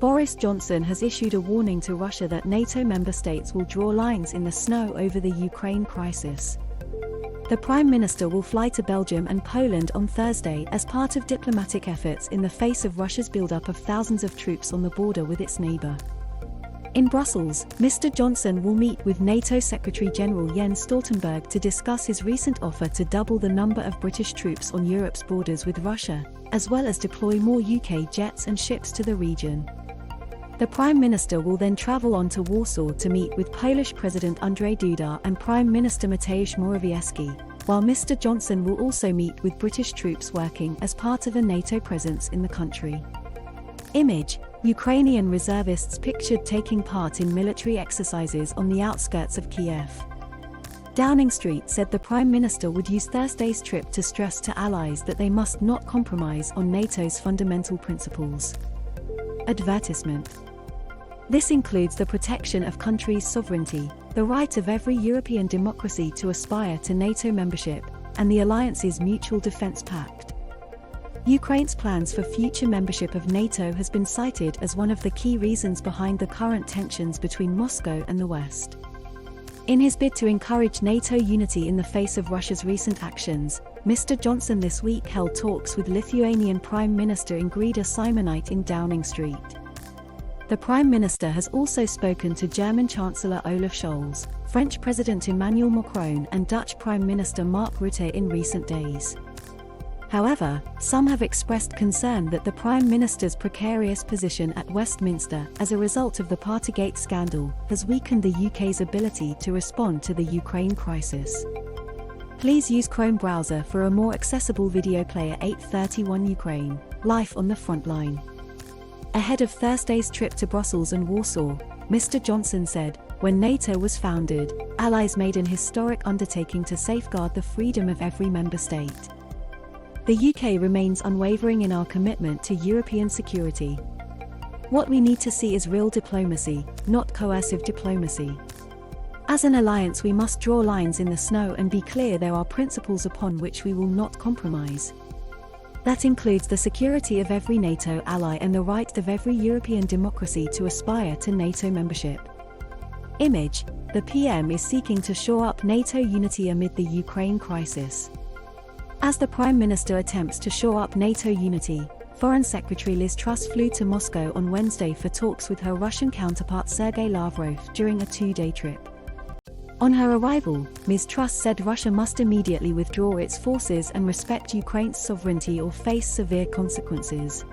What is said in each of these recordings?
Boris Johnson has issued a warning to Russia that NATO member states will draw lines in the snow over the Ukraine crisis. The Prime Minister will fly to Belgium and Poland on Thursday as part of diplomatic efforts in the face of Russia's buildup of thousands of troops on the border with its neighbour. In Brussels, Mr. Johnson will meet with NATO Secretary-General Jens Stoltenberg to discuss his recent offer to double the number of British troops on Europe's borders with Russia, as well as deploy more UK jets and ships to the region. The Prime Minister will then travel on to Warsaw to meet with Polish President Andrzej Duda and Prime Minister Matthaus Morawiecki, while Mr. Johnson will also meet with British troops working as part of a NATO presence in the country. Image: Ukrainian reservists pictured taking part in military exercises on the outskirts of Kiev. Downing Street said the Prime Minister would use Thursday's trip to stress to allies that they must not compromise on NATO's fundamental principles. Advertisement. This includes the protection of countries' sovereignty, the right of every European democracy to aspire to NATO membership, and the alliance's Mutual Defence Pact. Ukraine's plans for future membership of NATO has been cited as one of the key reasons behind the current tensions between Moscow and the West. In his bid to encourage NATO unity in the face of Russia's recent actions, Mr. Johnson this week held talks with Lithuanian Prime Minister Ingrida Simonite in Downing Street. The Prime Minister has also spoken to German Chancellor Olaf Scholz, French President Emmanuel Macron and Dutch Prime Minister Mark Rutte in recent days. However, some have expressed concern that the Prime Minister's precarious position at Westminster as a result of the Partygate scandal has weakened the UK's ability to respond to the Ukraine crisis. Please use Chrome browser for a more accessible video player. 831 Ukraine, life on the front line. Ahead of Thursday's trip to Brussels and Warsaw, Mr. Johnson said, "When NATO was founded, allies made an historic undertaking to safeguard the freedom of every member state. The UK remains unwavering in our commitment to European security. What we need to see is real diplomacy, not coercive diplomacy. As an alliance, we must draw lines in the snow and be clear there are principles upon which we will not compromise. That includes the security of every NATO ally and the right of every European democracy to aspire to NATO membership." Image: the PM is seeking to shore up NATO unity amid the Ukraine crisis. As the Prime Minister attempts to shore up NATO unity, Foreign Secretary Liz Truss flew to Moscow on Wednesday for talks with her Russian counterpart Sergei Lavrov during a two-day trip. On her arrival, Ms. Truss said Russia must immediately withdraw its forces and respect Ukraine's sovereignty or face severe consequences.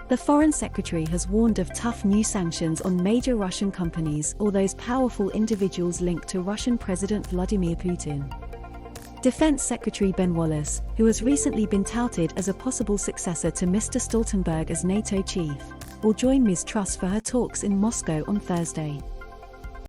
The Foreign Secretary has warned of tough new sanctions on major Russian companies or those powerful individuals linked to Russian President Vladimir Putin. Defense Secretary Ben Wallace, who has recently been touted as a possible successor to Mr. Stoltenberg as NATO chief, will join Ms. Truss for her talks in Moscow on Thursday.